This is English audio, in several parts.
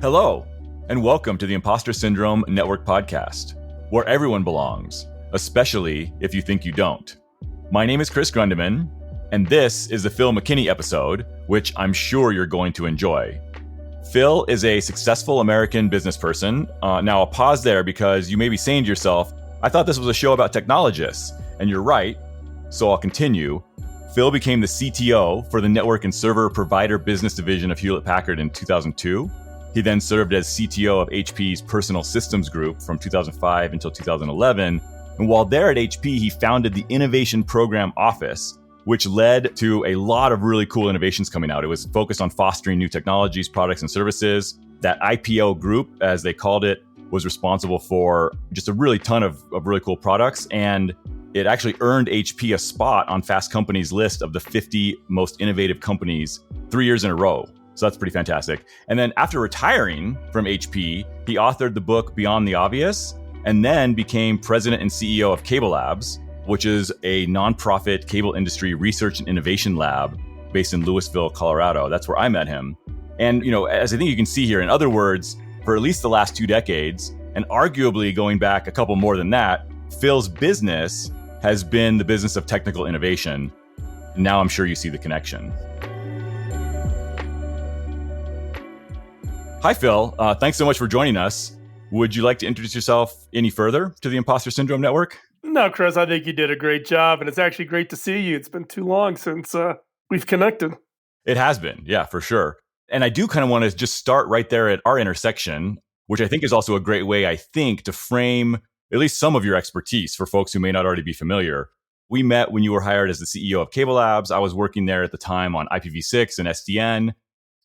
Hello, and welcome to the Imposter Syndrome Network podcast, where everyone belongs, especially if you think you don't. My name is Chris Grundeman, and this is the Phil McKinney episode, which I'm sure you're going to enjoy. Phil is a successful American business person. Now, I'll pause there because you may be saying to yourself, I thought this was a show about technologists, and you're right, so I'll continue. Phil became the CTO for the network and server provider business division of Hewlett-Packard in 2002. He then served as CTO of HP's personal systems group from 2005 until 2011. And while there at HP, he founded the Innovation Program Office, which led to a lot of really cool innovations coming out. It was focused on fostering new technologies, products, and services. That IPO group, as they called it, was responsible for just a really ton of really cool products. And it actually earned HP a spot on Fast Company's list of the 50 most innovative companies 3 years in a row. So that's pretty fantastic. And then after retiring from HP, he authored the book Beyond the Obvious, and then became president and CEO of Cable Labs, which is a nonprofit cable industry research and innovation lab based in Louisville, Colorado. That's where I met him. And, as I think you can see here, in other words, for at least the last 2 decades, and arguably going back a couple more than that, Phil's business has been the business of technical innovation. Now I'm sure you see the connection. Hi, Phil. Thanks so much for joining us. Would you like to introduce yourself any further to the Imposter Syndrome Network? No, Chris, I think you did a great job, and it's actually great to see you. It's been too long since we've connected. It has been, yeah, for sure. And I do kind of want to just start right there at our intersection, which I think is also a great way, I think, to frame at least some of your expertise for folks who may not already be familiar. We met when you were hired as the CEO of Cable Labs. I was working there at the time on IPv6 and SDN.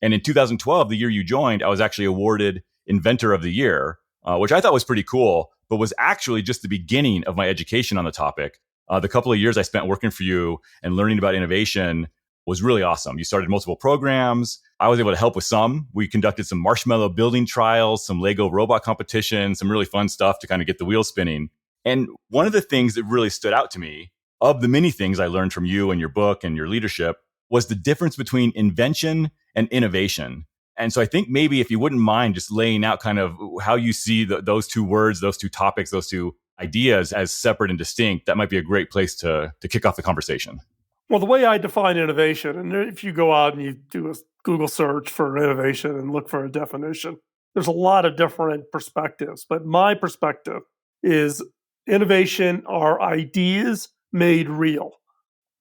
And in 2012, the year you joined, I was actually awarded Inventor of the Year, which I thought was pretty cool, but was actually just the beginning of my education on the topic. The couple of years I spent working for you and learning about innovation was really awesome. You started multiple programs. I was able to help with some. We conducted some marshmallow building trials, some Lego robot competitions, some really fun stuff to kind of get the wheels spinning. And one of the things that really stood out to me, of the many things I learned from you and your book and your leadership, was the difference between invention and innovation. And so I think maybe if you wouldn't mind just laying out kind of how you see those two words, those two topics, those two ideas as separate and distinct, that might be a great place to kick off the conversation. Well, the way I define innovation, and if you go out and you do a Google search for innovation and look for a definition, there's a lot of different perspectives. But my perspective is innovation are ideas made real.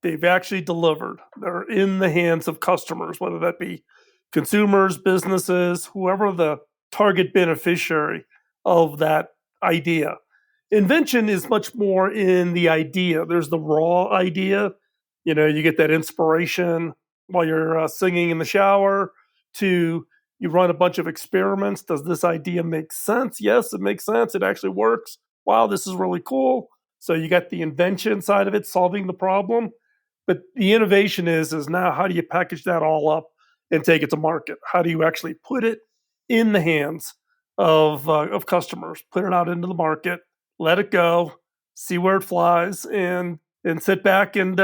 They've actually delivered. They're in the hands of customers, whether that be consumers, businesses, whoever the target beneficiary of that idea. Invention is much more in the idea. There's the raw idea. You get that inspiration while you're singing in the shower, to you run a bunch of experiments. Does this idea make sense? Yes, it makes sense. It actually works. Wow, this is really cool. So you got the invention side of it, solving the problem. But the innovation is now how do you package that all up and take it to market? How do you actually put it in the hands of customers, put it out into the market, let it go, see where it flies, and sit back and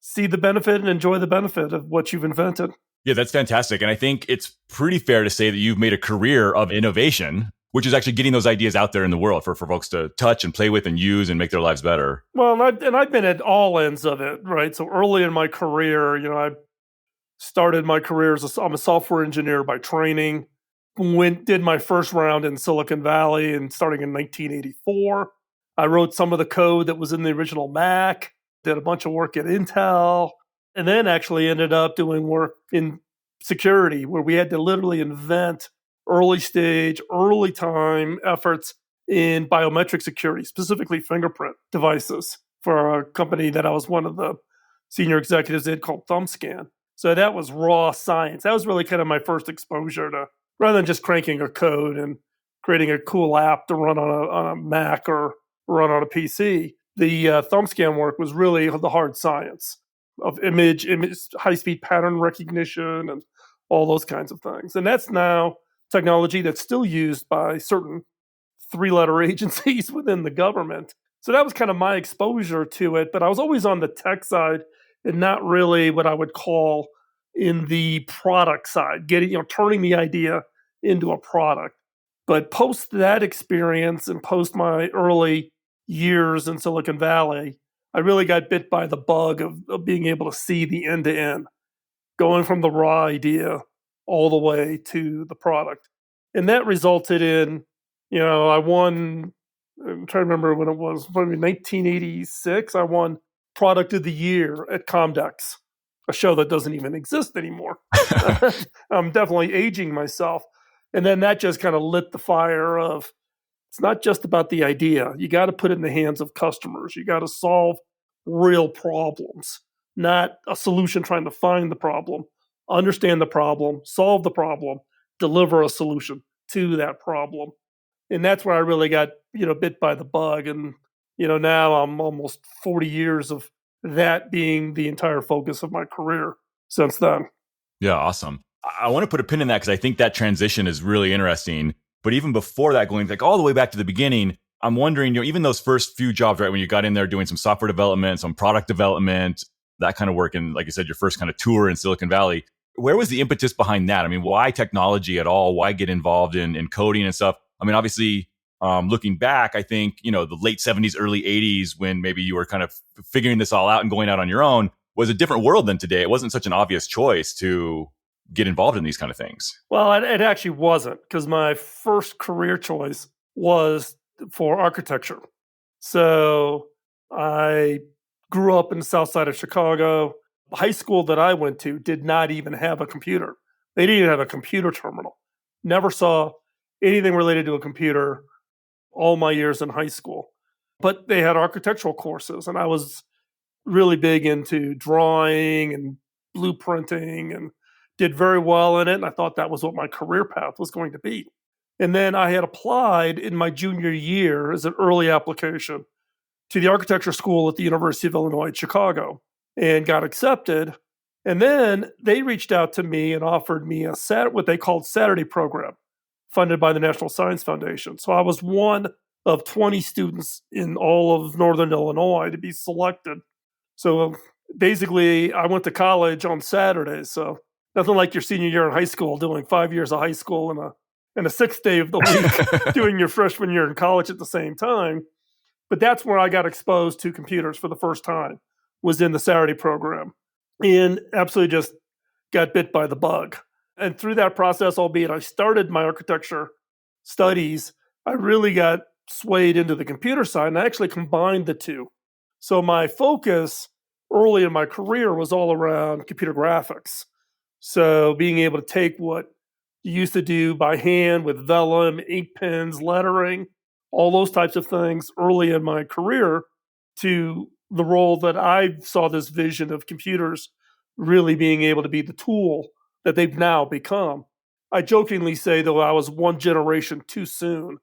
see the benefit and enjoy the benefit of what you've invented. Yeah, that's fantastic. And I think it's pretty fair to say that you've made a career of innovation, which is actually getting those ideas out there in the world for folks to touch and play with and use and make their lives better. Well, and I've been at all ends of it, right? So early in my career, I started my career I'm a software engineer by training. Did my first round in Silicon Valley and starting in 1984. I wrote some of the code that was in the original Mac, did a bunch of work at Intel, and then actually ended up doing work in security where we had to literally invent early stage, early time efforts in biometric security, specifically fingerprint devices for a company that I was one of the senior executives in called ThumbScan. So that was raw science. That was really kind of my first exposure to, rather than just cranking a code and creating a cool app to run on a Mac or run on a PC. The ThumbScan work was really the hard science of image, high-speed pattern recognition, and all those kinds of things. And that's now technology that's still used by certain 3-letter agencies within the government. So that was kind of my exposure to it. But I was always on the tech side and not really what I would call in the product side, turning the idea into a product. But post that experience and post my early years in Silicon Valley, I really got bit by the bug of being able to see the end to end, going from the raw idea all the way to the product. And that resulted in, I won, I'm trying to remember when it was, probably 1986, I won Product of the Year at Comdex, a show that doesn't even exist anymore. I'm definitely aging myself. And then that just kind of lit the fire of, it's not just about the idea. You got to put it in the hands of customers. You got to solve real problems, not a solution trying to find the problem. Understand the problem, solve the problem, deliver a solution to that problem. And that's where I really got, bit by the bug. And, now I'm almost 40 years of that being the entire focus of my career since then. Yeah, awesome. I want to put a pin in that because I think that transition is really interesting. But even before that, going like all the way back to the beginning, I'm wondering, even those first few jobs, right, when you got in there doing some software development, some product development, that kind of work, and like you said, your first kind of tour in Silicon Valley, where was the impetus behind that? I mean, why technology at all? Why get involved in coding and stuff? I mean, obviously, looking back, I think, the late 70s, early 80s, when maybe you were kind of figuring this all out and going out on your own, was a different world than today. It wasn't such an obvious choice to get involved in these kind of things. Well, it actually wasn't, because my first career choice was for architecture. So I grew up in the south side of Chicago. The high school that I went to did not even have a computer. They didn't even have a computer terminal. Never saw anything related to a computer all my years in high school. But they had architectural courses, and I was really big into drawing and blueprinting and did very well in it. And I thought that was what my career path was going to be. And then I had applied in my junior year as an early application to the architecture school at the University of Illinois at Chicago and got accepted. And then they reached out to me and offered me what they called Saturday program, funded by the National Science Foundation. So I was one of 20 students in all of Northern Illinois to be selected. So basically, I went to college on Saturdays. So nothing like your senior year in high school, doing 5 years of high school and a sixth day of the week doing your freshman year in college at the same time. But that's where I got exposed to computers for the first time, was in the Saturday program, and absolutely just got bit by the bug. And through that process, albeit I started my architecture studies, I really got swayed into the computer side, and I actually combined the two. So my focus early in my career was all around computer graphics. So being able to take what you used to do by hand with vellum, ink pens, lettering, all those types of things early in my career, to the role that I saw this vision of computers really being able to be the tool that they've now become. I jokingly say, though, I was one generation too soon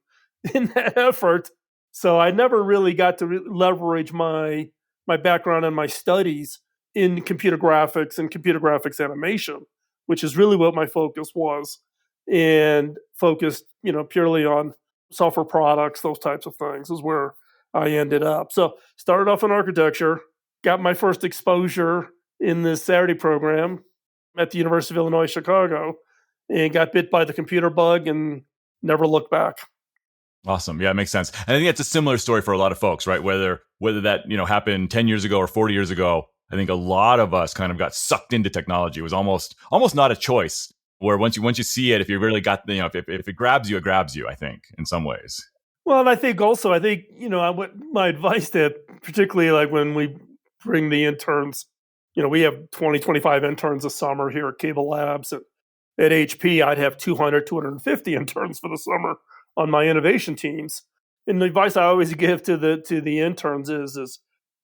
in that effort. So I never really got to leverage my background and my studies in computer graphics and computer graphics animation, which is really what my focus was, and focused, purely on software products, those types of things is where I ended up. So started off in architecture, got my first exposure in this Saturday program at the University of Illinois, Chicago, and got bit by the computer bug and never looked back. Awesome. Yeah, it makes sense. And I think it's a similar story for a lot of folks, right? Whether that, happened 10 years ago or 40 years ago, I think a lot of us kind of got sucked into technology. It was almost not a choice, where once you see it, if you really got, if it grabs you, it grabs you, I think, in some ways. Well, and I think, my advice to, particularly like when we bring the interns, we have 20, 25 interns a summer here at Cable Labs. At HP, I'd have 200, 250 interns for the summer on my innovation teams. And the advice I always give to the interns is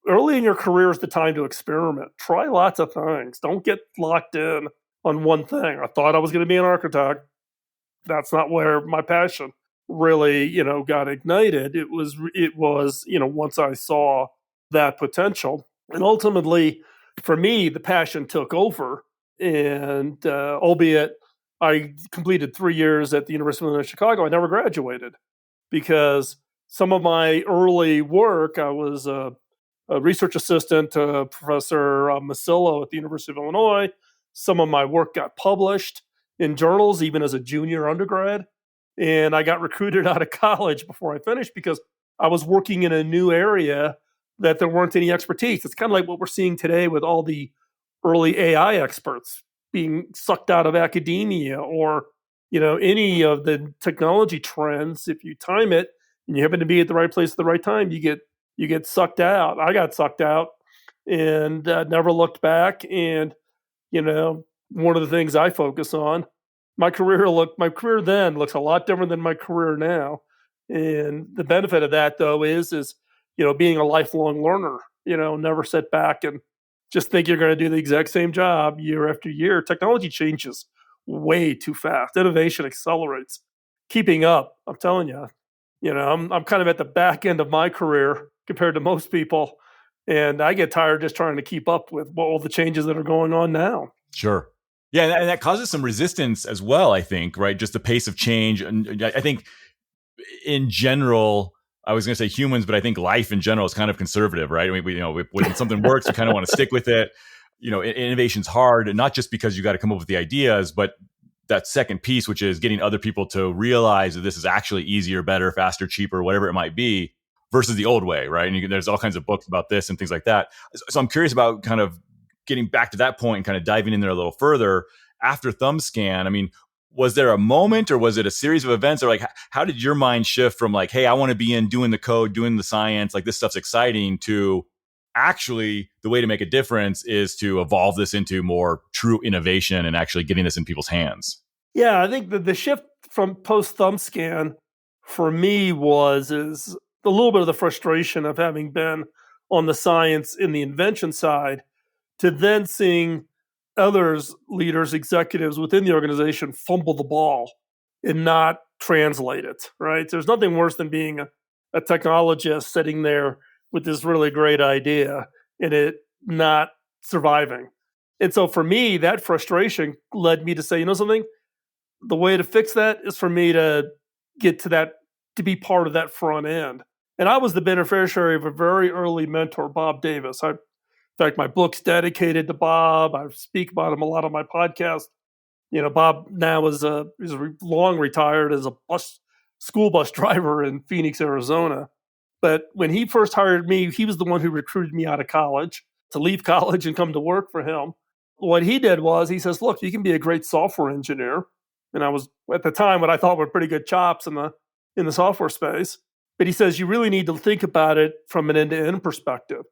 early in your career is the time to experiment. Try lots of things. Don't get locked in on one thing. I thought I was going to be an architect. That's not where my passion really, got ignited. It was, once I saw that potential. And ultimately, for me, the passion took over. And albeit I completed 3 years at the University of Illinois Chicago, I never graduated, because some of my early work, I was a research assistant to Professor Masillo at the University of Illinois. Some of my work got published, in journals, even as a junior undergrad. And I got recruited out of college before I finished because I was working in a new area that there weren't any expertise. It's kind of like what we're seeing today with all the early AI experts being sucked out of academia, or any of the technology trends. If you time it and you happen to be at the right place at the right time, you get sucked out. I got sucked out and never looked back. And one of the things I focus on, my career then looks a lot different than my career now. And the benefit of that, though, is being a lifelong learner. Never sit back and just think you're going to do the exact same job year after year. Technology changes way too fast. Innovation accelerates. Keeping up, I'm telling you, I'm kind of at the back end of my career compared to most people, and I get tired just trying to keep up with all the changes that are going on now. Sure. Yeah, and that causes some resistance as well, I think, right? Just the pace of change. And I think in general, I was going to say humans, but I think life in general is kind of conservative, right? I mean, when something works, we kind of want to stick with it. Innovation's hard, and not just because you got to come up with the ideas, but that second piece, which is getting other people to realize that this is actually easier, better, faster, cheaper, whatever it might be, versus the old way, right? And there's all kinds of books about this and things like that. So I'm curious about kind of getting back to that point and kind of diving in there a little further. After ThumbScan, I mean, was there a moment, or was it a series of events, or like how did your mind shift from like, hey, I want to be in doing the code, doing the science, like this stuff's exciting, to actually the way to make a difference is to evolve this into more true innovation and actually getting this in people's hands? Yeah, I think the shift from post ThumbScan for me is a little bit of the frustration of having been on the science in the invention side, to then seeing others, leaders, executives within the organization fumble the ball and not translate it, right? There's nothing worse than being a technologist sitting there with this really great idea and it not surviving. And so for me, that frustration led me to say, something? The way to fix that is for me to get to that, to be part of that front end. And I was the beneficiary of a very early mentor, Bob Davis. In fact, my book's dedicated to Bob. I speak about him a lot on my podcast. Bob now is long retired as a school bus driver in Phoenix, Arizona. But when he first hired me, he was the one who recruited me out of college to leave college and come to work for him. What he did was he says, look, you can be a great software engineer. And I was, at the time, what I thought were pretty good chops in the software space. But he says, you really need to think about it from an end-to-end perspective.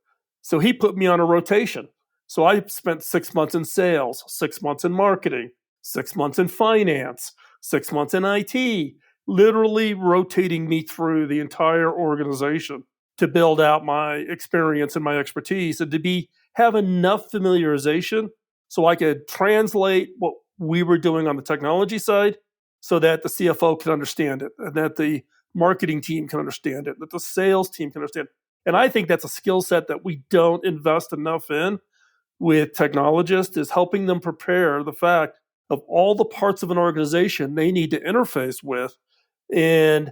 So he put me on a rotation. So I spent 6 months in sales, 6 months in marketing, 6 months in finance, 6 months in IT, literally rotating me through the entire organization to build out my experience and my expertise, and to have enough familiarization so I could translate what we were doing on the technology side so that the CFO can understand it, and that the marketing team can understand it, that the sales team can understand it. And I think that's a skill set that we don't invest enough in with technologists, is helping them prepare the fact of all the parts of an organization they need to interface with. And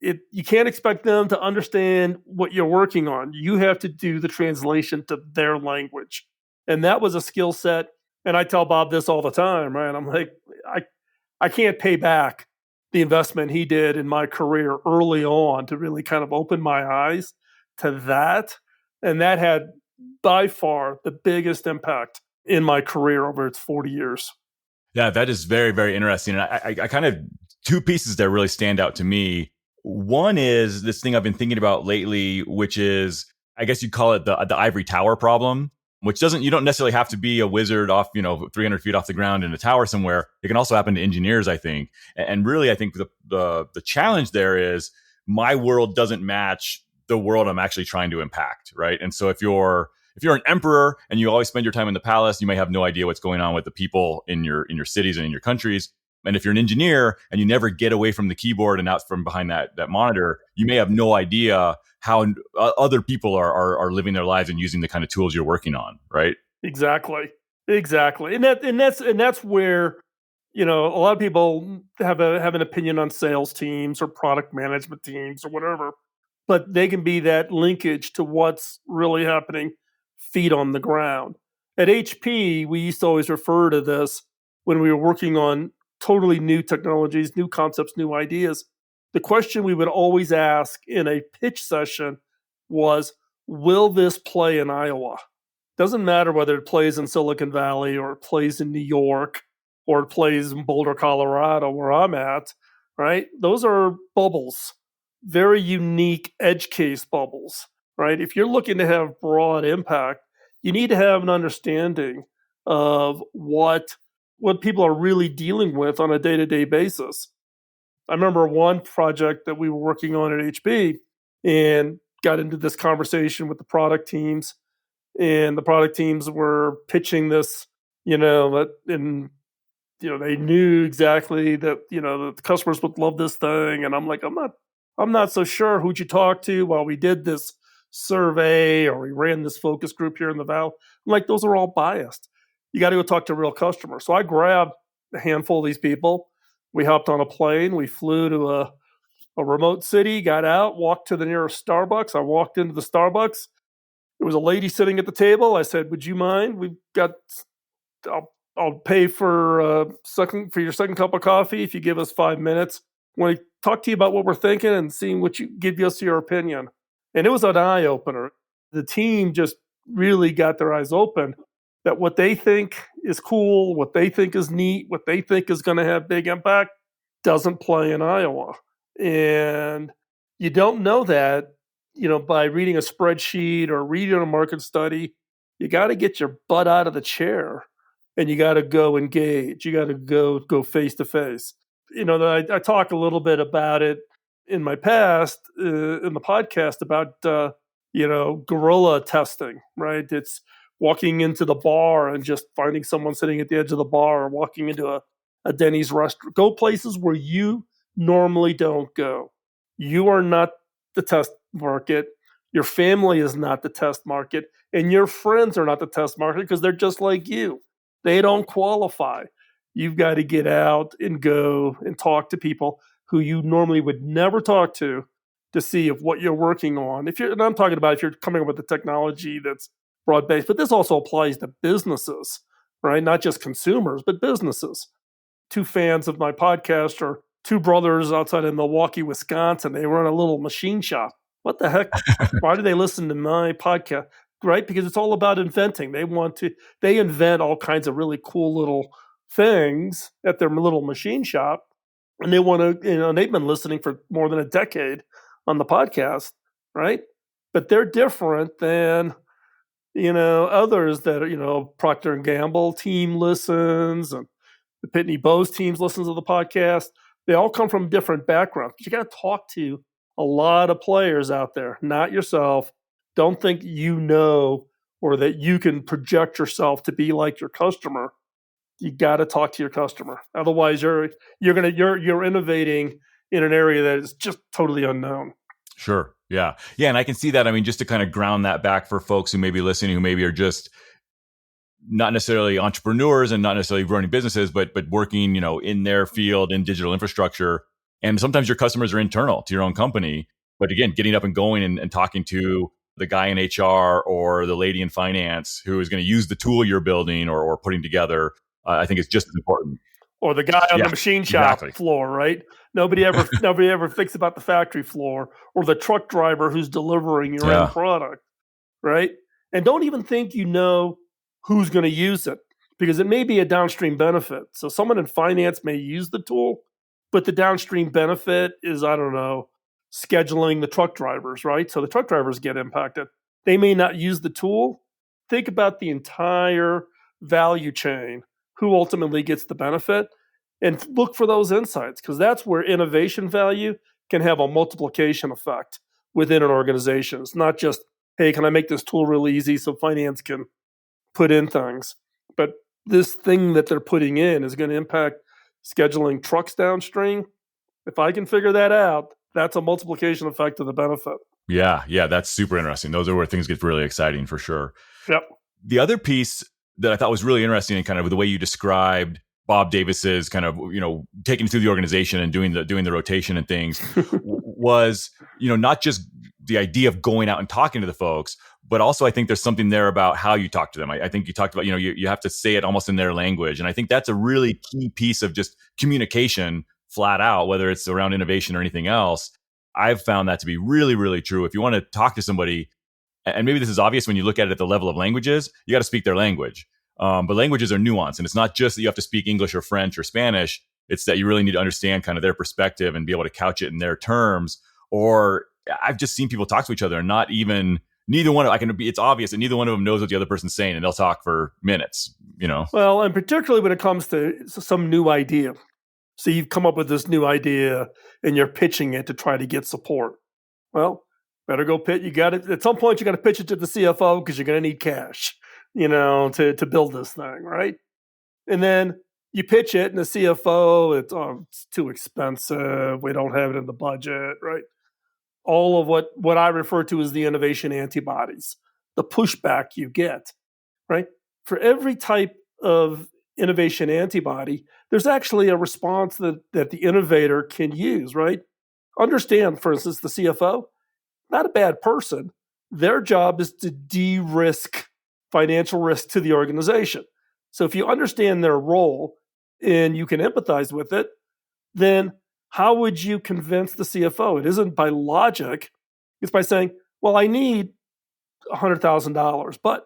you can't expect them to understand what you're working on. You have to do the translation to their language. And that was a skill set. And I tell Bob this all the time, right? I'm like, I can't pay back the investment he did in my career early on to really kind of open my eyes to that. And that had by far the biggest impact in my career over its 40 years. Yeah, that is very, very interesting. And I kind of, two pieces that really stand out to me. One is this thing I've been thinking about lately, which is, I guess you'd call it the ivory tower problem, which you don't necessarily have to be a wizard off, 300 feet off the ground in a tower somewhere. It can also happen to engineers, I think. And really, I think the challenge there is my world doesn't match the world I'm actually trying to impact, right? And so if you're an emperor and you always spend your time in the palace, you may have no idea what's going on with the people in your cities and in your countries. And if you're an engineer and you never get away from the keyboard and out from behind that monitor, you may have no idea how other people are living their lives and using the kind of tools you're working on, right? Exactly. And that's where, a lot of people have an opinion on sales teams or product management teams or whatever, but they can be that linkage to what's really happening feet on the ground. At HP, we used to always refer to this when we were working on totally new technologies, new concepts, new ideas. The question we would always ask in a pitch session was, will this play in Iowa? Doesn't matter whether it plays in Silicon Valley or it plays in New York or it plays in Boulder, Colorado, where I'm at, right? Those are bubbles, very unique edge case bubbles, right? If you're looking to have broad impact, you need to have an understanding of what people are really dealing with on a day-to-day basis. I remember one project that we were working on at HP and got into this conversation with the product teams, and the product teams were pitching this, they knew exactly that, that the customers would love this thing. And I'm like, I'm not so sure who'd you talk to while we did this survey or we ran this focus group here in the Valley. I'm like, those are all biased. You got to go talk to real customers. So I grabbed a handful of these people. We hopped on a plane. We flew to a remote city, got out, walked to the nearest Starbucks. I walked into the Starbucks. There was a lady sitting at the table. I said, would you mind? I'll pay for your second cup of coffee if you give us 5 minutes. When I talk to you about what we're thinking and seeing what you give us your opinion. And it was an eye opener. The team just really got their eyes open that what they think is cool, what they think is neat, what they think is going to have big impact doesn't play in Iowa. And you don't know that, by reading a spreadsheet or reading a market study. You got to get your butt out of the chair and you got to go engage. You got to go face to face. I talk a little bit about it in my past in the podcast about, guerrilla testing, right? It's walking into the bar and just finding someone sitting at the edge of the bar, or walking into a Denny's restaurant. Go places where you normally don't go. You are not the test market. Your family is not the test market. And your friends are not the test market because they're just like you. They don't qualify. You've got to get out and go and talk to people who you normally would never talk to see if what you're working on. And I'm talking about if you're coming up with a technology that's broad-based, but this also applies to businesses, right? Not just consumers, but businesses. Two fans of my podcast are two brothers outside of Milwaukee, Wisconsin. They run a little machine shop. What the heck? Why do they listen to my podcast? Right? Because it's all about inventing. They invent all kinds of really cool little things at their little machine shop. And they want to, they've been listening for more than a decade on the podcast, right? But they're different than, others that, Procter & Gamble team listens, and the Pitney Bowes teams listens to the podcast. They all come from different backgrounds. You got to talk to a lot of players out there, not yourself. Don't think or that you can project yourself to be like your customer. You got to talk to your customer. Otherwise, you're innovating in an area that is just totally unknown. Sure. Yeah. Yeah. And I can see that. I mean, just to kind of ground that back for folks who may be listening, who maybe are just not necessarily entrepreneurs and not necessarily running businesses, but working, in their field in digital infrastructure. And sometimes your customers are internal to your own company. But again, getting up and going and talking to the guy in HR or the lady in finance who is going to use the tool you're building or putting together, I think it's just as important. Or the guy on the machine shop floor, right? Nobody ever thinks about the factory floor or the truck driver who's delivering your end product, right? And don't even think who's going to use it, because it may be a downstream benefit. So someone in finance may use the tool, but the downstream benefit is, scheduling the truck drivers, right? So the truck drivers get impacted. They may not use the tool. Think about the entire value chain, who ultimately gets the benefit, and look for those insights, because that's where innovation value can have a multiplication effect within an organization. It's not just, hey, can I make this tool really easy so finance can put in things? But this thing that they're putting in is going to impact scheduling trucks downstream. If I can figure that out, that's a multiplication effect of the benefit. Yeah, that's super interesting. Those are where things get really exciting for sure. Yep. The other piece that I thought was really interesting, and kind of the way you described Bob Davis's kind of, taking through the organization and doing the rotation and things was, not just the idea of going out and talking to the folks, But also, I think there's something there about how you talk to them. I think you talked about, you have to say it almost in their language. And I think that's a really key piece of just communication flat out, whether it's around innovation or anything else. I've found that to be really, really true. If you want to talk to somebody, and maybe this is obvious when you look at it at the level of languages, you got to speak their language. But languages are nuanced. And it's not just that you have to speak English or French or Spanish. It's that you really need to understand kind of their perspective and be able to couch it in their terms. Or I've just seen people talk to each other and not even, neither one of, it's obvious that neither one of them knows what the other person's saying, and they'll talk for minutes, Well, and particularly when it comes to some new idea. So you've come up with this new idea and you're pitching it to try to get support. Well, better go pitch. You got it. At some point, you got to pitch it to the CFO because you're going to need cash, to build this thing, right? And then you pitch it, and the CFO, it's too expensive. We don't have it in the budget, right? All of what I refer to as the innovation antibodies, the pushback you get, right? For every type of innovation antibody, there's actually a response that the innovator can use, right? Understand, for instance, the CFO, not a bad person. Their job is to de-risk financial risk to the organization. So if you understand their role and you can empathize with it, then how would you convince the CFO? It isn't by logic. It's by saying, well, I need $100,000, but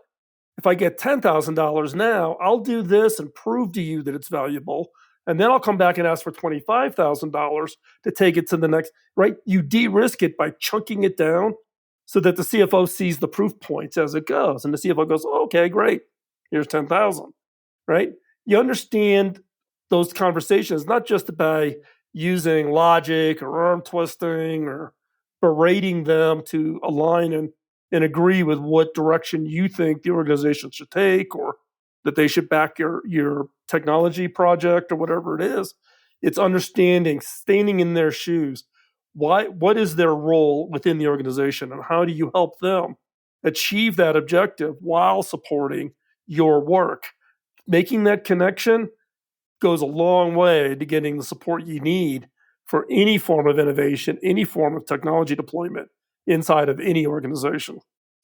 if I get $10,000 now, I'll do this and prove to you that it's valuable. And then I'll come back and ask for $25,000 to take it to the next, right? You de-risk it by chunking it down so that the CFO sees the proof points as it goes. And the CFO goes, oh, okay, great. Here's 10,000, right? You understand those conversations, not just by using logic or arm twisting or berating them to align and agree with what direction you think the organization should take, or that they should back your technology project or whatever it is. It's understanding, standing in their shoes. What is their role within the organization, and how do you help them achieve that objective while supporting your work? Making that connection goes a long way to getting the support you need for any form of innovation, any form of technology deployment inside of any organization.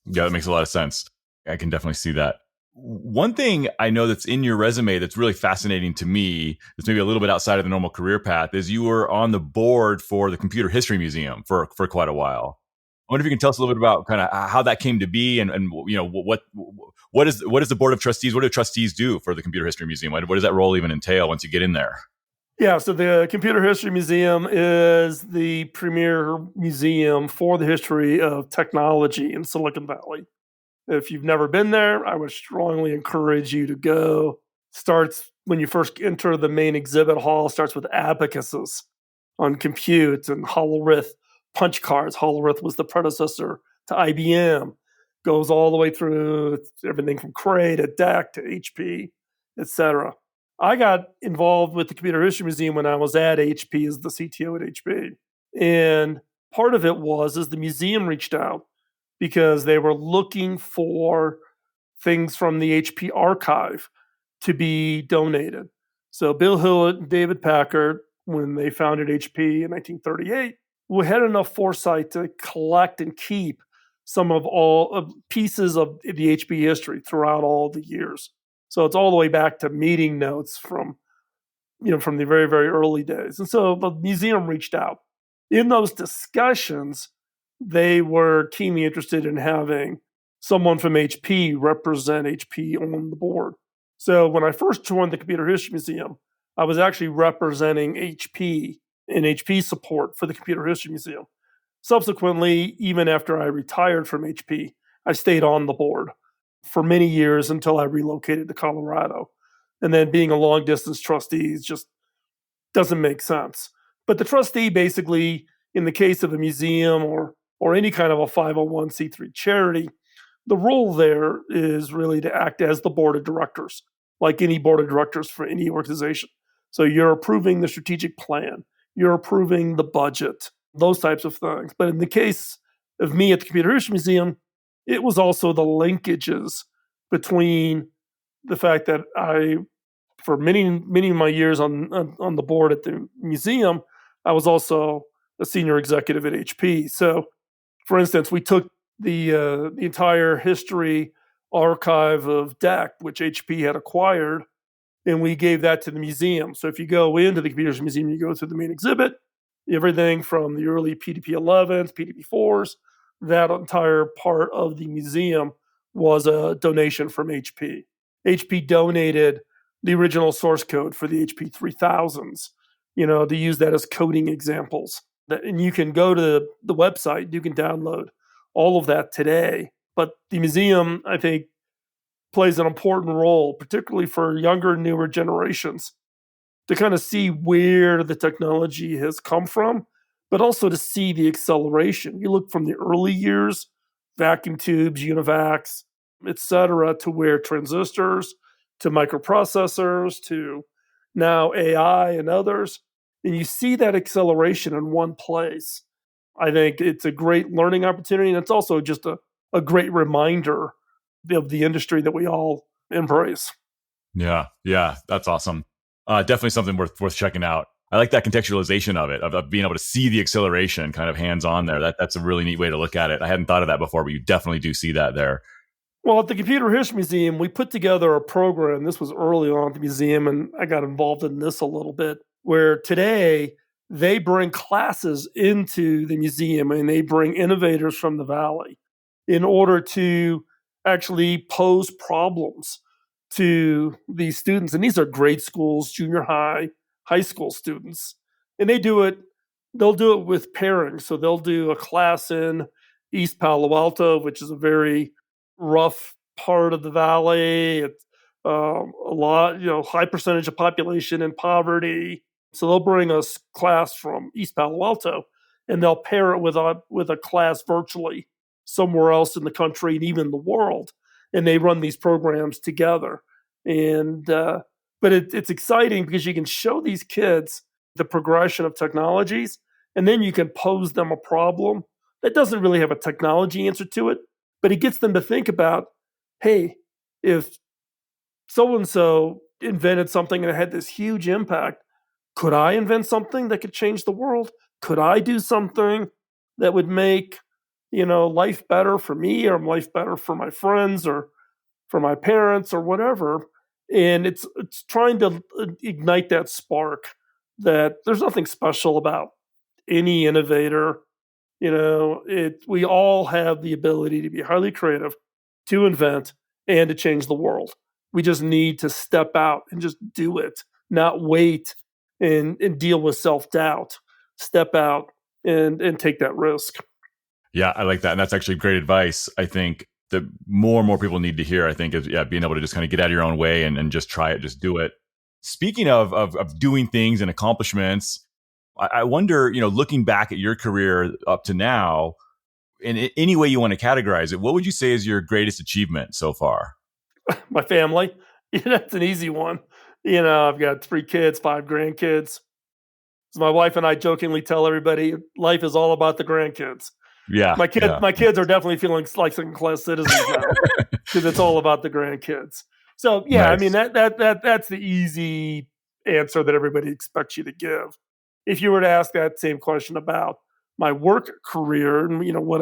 Yeah, that makes a lot of sense. I can definitely see that. One thing I know that's in your resume that's really fascinating to me, that's maybe a little bit outside of the normal career path, is you were on the board for the Computer History Museum for quite a while. I wonder if you can tell us a little bit about kind of how that came to be, and what is the board of trustees? What do trustees do for the Computer History Museum? What does that role even entail once you get in there? Yeah, so the Computer History Museum is the premier museum for the history of technology in Silicon Valley. If you've never been there, I would strongly encourage you to go. Starts when you first enter the main exhibit hall, starts with abacuses on compute and holorith punch cards. Holorith was the predecessor to IBM. Goes all the way through everything from Cray to DEC to HP, etc. I got involved with the Computer History Museum when I was at HP as the CTO at HP. And part of it was the museum reached out because they were looking for things from the HP archive to be donated. So Bill Hewlett and David Packard, when they founded HP in 1938, we had enough foresight to collect and keep some of all pieces of the HP history throughout all the years. So it's all the way back to meeting notes from the very, very early days. And so the museum reached out. In those discussions, they were keenly interested in having someone from HP represent HP on the board. So when I first joined the Computer History Museum, I was actually representing HP and HP support for the Computer History Museum. Subsequently, even after I retired from HP, I stayed on the board for many years until I relocated to Colorado. And then being a long distance trustee just doesn't make sense. But the trustee basically, in the case of a museum or any kind of a 501c3 charity, the role there is really to act as the board of directors, like any board of directors for any organization. So you're approving the strategic plan, you're approving the budget, those types of things. But in the case of me at the Computer History Museum, it was also the linkages between the fact that for many, many of my years on the board at the museum, I was also a senior executive at HP. So, for instance, we took the entire history archive of DEC, which HP had acquired, and we gave that to the museum. So if you go into the Computers Museum, you go through the main exhibit, everything from the early PDP-11s, PDP-4s, that entire part of the museum was a donation from HP. HP donated the original source code for the HP 3000s, to use that as coding examples. And you can go to the website, you can download all of that today. But the museum, I think, plays an important role, particularly for younger, newer generations, to kind of see where the technology has come from, but also to see the acceleration. You look from the early years, vacuum tubes, UNIVACs, et cetera, to where transistors, to microprocessors, to now AI and others, and you see that acceleration in one place. I think it's a great learning opportunity, and it's also just a great reminder of the industry that we all embrace. Yeah, that's awesome. Definitely something worth checking out. I like that contextualization of it, of being able to see the acceleration kind of hands-on there. That's a really neat way to look at it. I hadn't thought of that before, but you definitely do see that there. Well, at the Computer History Museum, we put together a program. This was early on at the museum, and I got involved in this a little bit, where today they bring classes into the museum and they bring innovators from the Valley in order to actually pose problems to these students. And these are grade schools, junior high, high school students. And they'll do it with pairing. So they'll do a class in East Palo Alto, which is a very rough part of the Valley. It's a lot, high percentage of population in poverty. So they'll bring us class from East Palo Alto and they'll pair it with a class virtually somewhere else in the country and even the world. And they run these programs together. And but it's exciting because you can show these kids the progression of technologies, and then you can pose them a problem that doesn't really have a technology answer to it, but it gets them to think about, hey, if so-and-so invented something and it had this huge impact, could I invent something that could change the world? Could I do something that would make life better for me, or life better for my friends, or for my parents, or whatever? And it's trying to ignite that spark that there's nothing special about any innovator. We all have the ability to be highly creative, to invent, and to change the world. We just need to step out and just do it, not wait and deal with self-doubt. Step out and take that risk. Yeah, I like that. And that's actually great advice. I think that more and more people need to hear, I think, is being able to just kind of get out of your own way and just try it, just do it. Speaking of doing things and accomplishments, I wonder, looking back at your career up to now, in any way you want to categorize it, what would you say is your greatest achievement so far? My family. That's an easy one. I've got 3 kids, 5 grandkids. So my wife and I jokingly tell everybody, life is all about the grandkids. Yeah. My kids are definitely feeling like second-class citizens now because it's all about the grandkids. So yeah, nice. I mean that's the easy answer that everybody expects you to give. If you were to ask that same question about my work career and what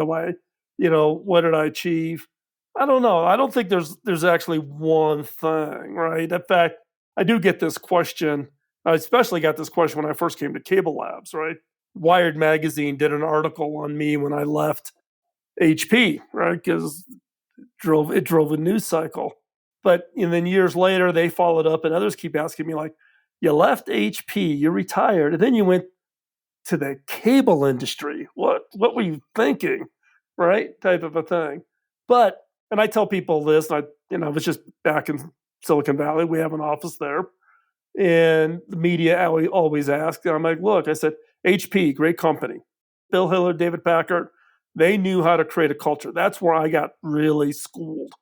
did I achieve? I don't know. I don't think there's actually one thing, right? In fact, I do get this question. I especially got this question when I first came to Cable Labs, right? Wired magazine did an article on me when I left HP, right? Because it drove a news cycle. But then years later, they followed up, and others keep asking me, like, you left HP, you retired, and then you went to the cable industry. What were you thinking, right? Type of a thing. But, and I tell people this, I was just back in Silicon Valley. We have an office there. And the media always ask, and I'm like, look, I said, HP, great company. Bill Hillard, David Packard, they knew how to create a culture. That's where I got really schooled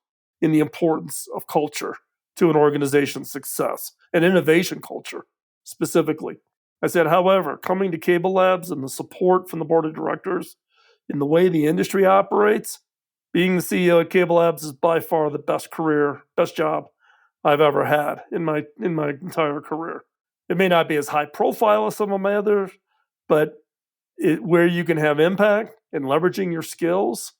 in the importance of culture to an organization's success, and innovation culture specifically. I said, however, coming to Cable Labs and the support from the board of directors in the way the industry operates, being the CEO at Cable Labs is by far the best job I've ever had in my entire career. It may not be as high profile as some of my others, but where you can have impact and leveraging your skills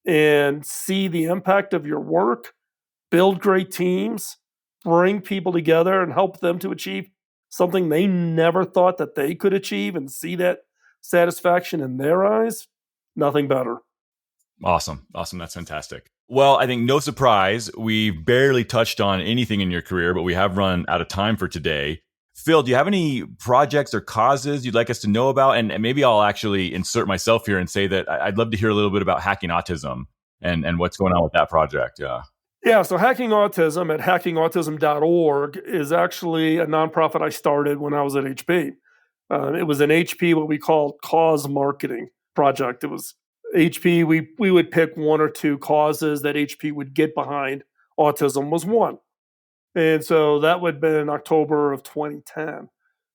and see the impact of your work, build great teams, bring people together and help them to achieve something they never thought that they could achieve and see that satisfaction in their eyes, nothing better. Awesome. That's fantastic. Well, I think no surprise, we've barely touched on anything in your career, but we have run out of time for today. Phil, do you have any projects or causes you'd like us to know about? And maybe I'll actually insert myself here and say that I'd love to hear a little bit about Hacking Autism and what's going on with that project. Yeah. Yeah, so Hacking Autism at hackingautism.org is actually a nonprofit I started when I was at HP. It was an HP, what we call cause marketing project. It was HP, we would pick one or two causes that HP would get behind. Autism was one. And so that would have been in October of 2010.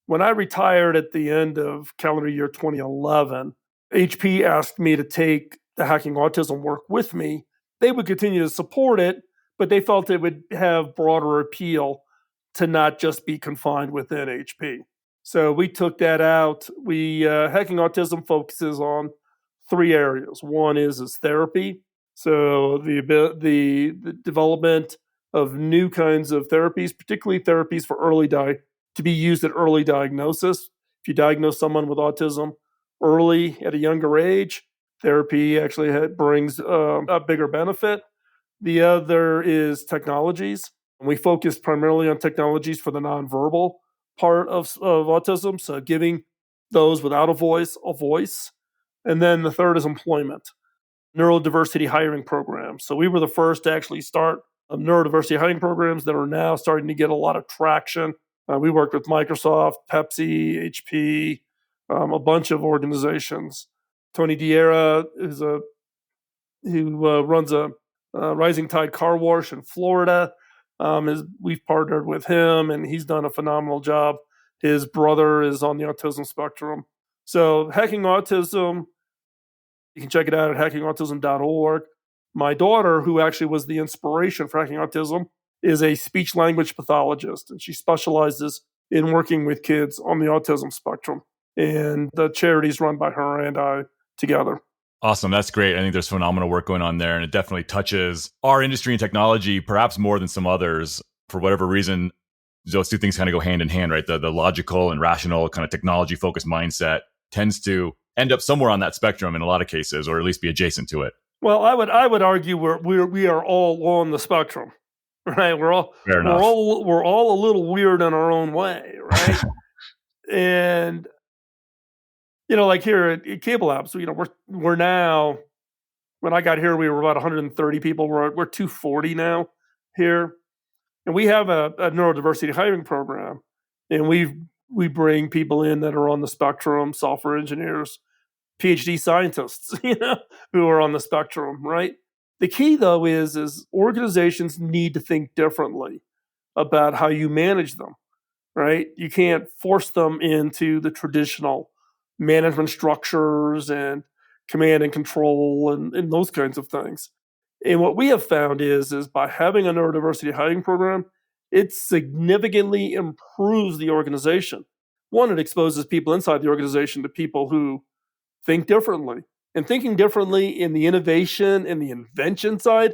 When I retired at the end of calendar year 2011, HP asked me to take the Hacking Autism work with me. They would continue to support it, but they felt it would have broader appeal to not just be confined within HP. So we took that out. Hacking Autism focuses on three areas. One is therapy. So the development of new kinds of therapies, particularly therapies for to be used at early diagnosis. If you diagnose someone with autism early at a younger age, therapy actually brings a bigger benefit. The other is technologies. And we focus primarily on technologies for the nonverbal part of autism, so giving those without a voice. And then the third is employment, neurodiversity hiring programs. So we were the first to actually start neurodiversity hiring programs that are now starting to get a lot of traction. We worked with Microsoft, Pepsi, HP, a bunch of organizations. Tony Diera who runs a Rising Tide car wash in Florida. We've partnered with him, and he's done a phenomenal job. His brother is on the autism spectrum. So Hacking Autism, you can check it out at hackingautism.org. My daughter, who actually was the inspiration for Hacking Autism, is a speech-language pathologist, and she specializes in working with kids on the autism spectrum. And the charity's run by her and I together. Awesome. That's great. I think there's phenomenal work going on there, and it definitely touches our industry and technology, perhaps more than some others. For whatever reason, those two things kind of go hand in hand, right? The logical and rational kind of technology-focused mindset tends to end up somewhere on that spectrum in a lot of cases, or at least be adjacent to it. Well, I would argue we are all on the spectrum, right? We're all a little weird in our own way, right? And like here at Cable Labs, we're now. When I got here, we were about 130 people. We're 240 now here, and we have a neurodiversity hiring program, and we bring people in that are on the spectrum, software engineers, PhD scientists, who are on the spectrum, right? The key though is organizations need to think differently about how you manage them, right? You can't force them into the traditional management structures and command and control and those kinds of things. And what we have found is by having a neurodiversity hiring program, it significantly improves the organization. One, it exposes people inside the organization to people who think differently. And thinking differently in the innovation and the invention side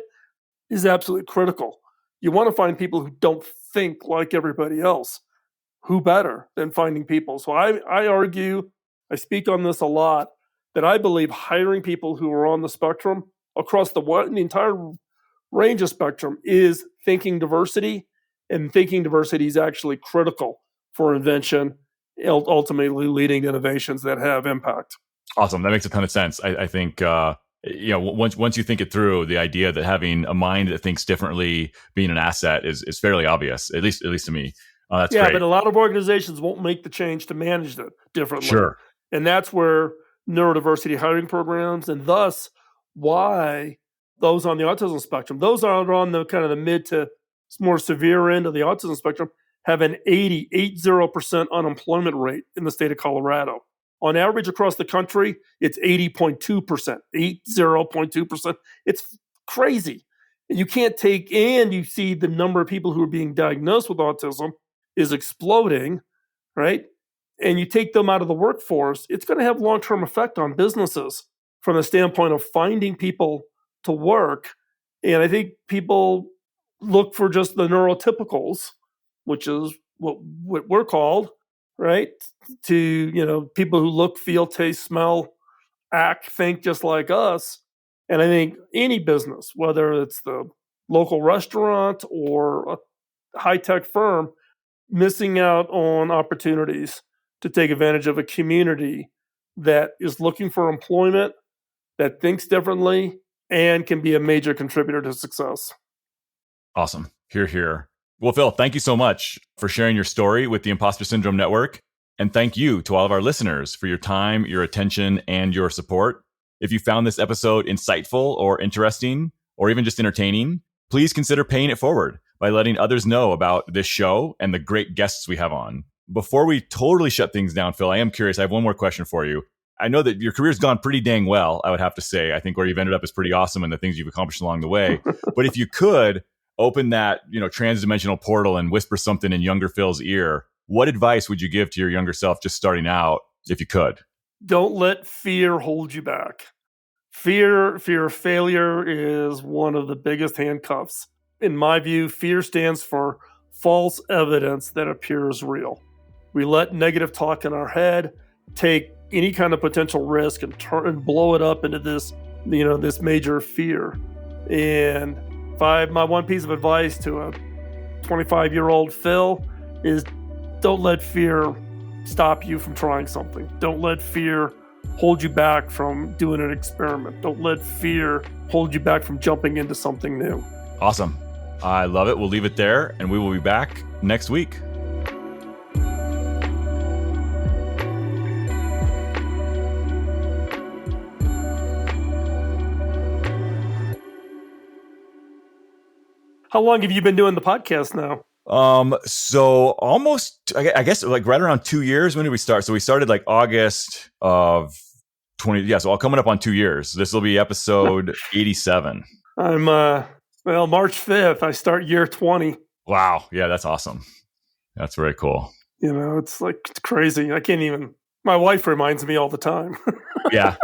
is absolutely critical. You want to find people who don't think like everybody else. Who better than finding people? So I argue, I speak on this a lot, that I believe hiring people who are on the spectrum across the entire range of spectrum is thinking diversity, and thinking diversity is actually critical for invention, ultimately leading to innovations that have impact. Awesome. That makes a ton of sense. I think, once you think it through, the idea that having a mind that thinks differently being an asset is fairly obvious, at least to me. That's great. But a lot of organizations won't make the change to manage it differently. Sure. And that's where neurodiversity hiring programs, and thus why those on the autism spectrum, those are on the kind of the mid to more severe end of the autism spectrum, have an 80% unemployment rate in the state of Colorado. On average across the country, it's 80.2%, 80.2%. It's crazy. And you see the number of people who are being diagnosed with autism is exploding, right? And you take them out of the workforce, it's going to have long-term effect on businesses from the standpoint of finding people to work. And I think people look for just the neurotypicals, which is what we're called, right? To people who look, feel, taste, smell, act, think just like us. And I think any business, whether it's the local restaurant or a high-tech firm, missing out on opportunities to take advantage of a community that is looking for employment, that thinks differently, and can be a major contributor to success. Awesome. Hear, hear. Well, Phil, thank you so much for sharing your story with the Imposter Syndrome Network. And thank you to all of our listeners for your time, your attention, and your support. If you found this episode insightful or interesting, or even just entertaining, please consider paying it forward by letting others know about this show and the great guests we have on. Before we totally shut things down, Phil, I am curious. I have one more question for you. I know that your career's gone pretty dang well, I would have to say. I think where you've ended up is pretty awesome and the things you've accomplished along the way. But if you could open that, transdimensional portal and whisper something in younger Phil's ear, what advice would you give to your younger self just starting out if you could? Don't let fear hold you back. Fear of failure is one of the biggest handcuffs. In my view, fear stands for false evidence that appears real. We let negative talk in our head take any kind of potential risk and blow it up into this major fear. And my one piece of advice to a 25-year-old Phil is don't let fear stop you from trying something. Don't let fear hold you back from doing an experiment. Don't let fear hold you back from jumping into something new. Awesome. I love it. We'll leave it there, and we will be back next week. How long have you been doing the podcast now? So almost, I guess, like right around 2 years. When did we start? So we started like August of 20. Yeah, so all coming up on 2 years. This will be episode 87. I'm March 5th. I start year 20. Wow. Yeah, that's awesome. That's very cool. It's crazy. I can't even. My wife reminds me all the time. Yeah.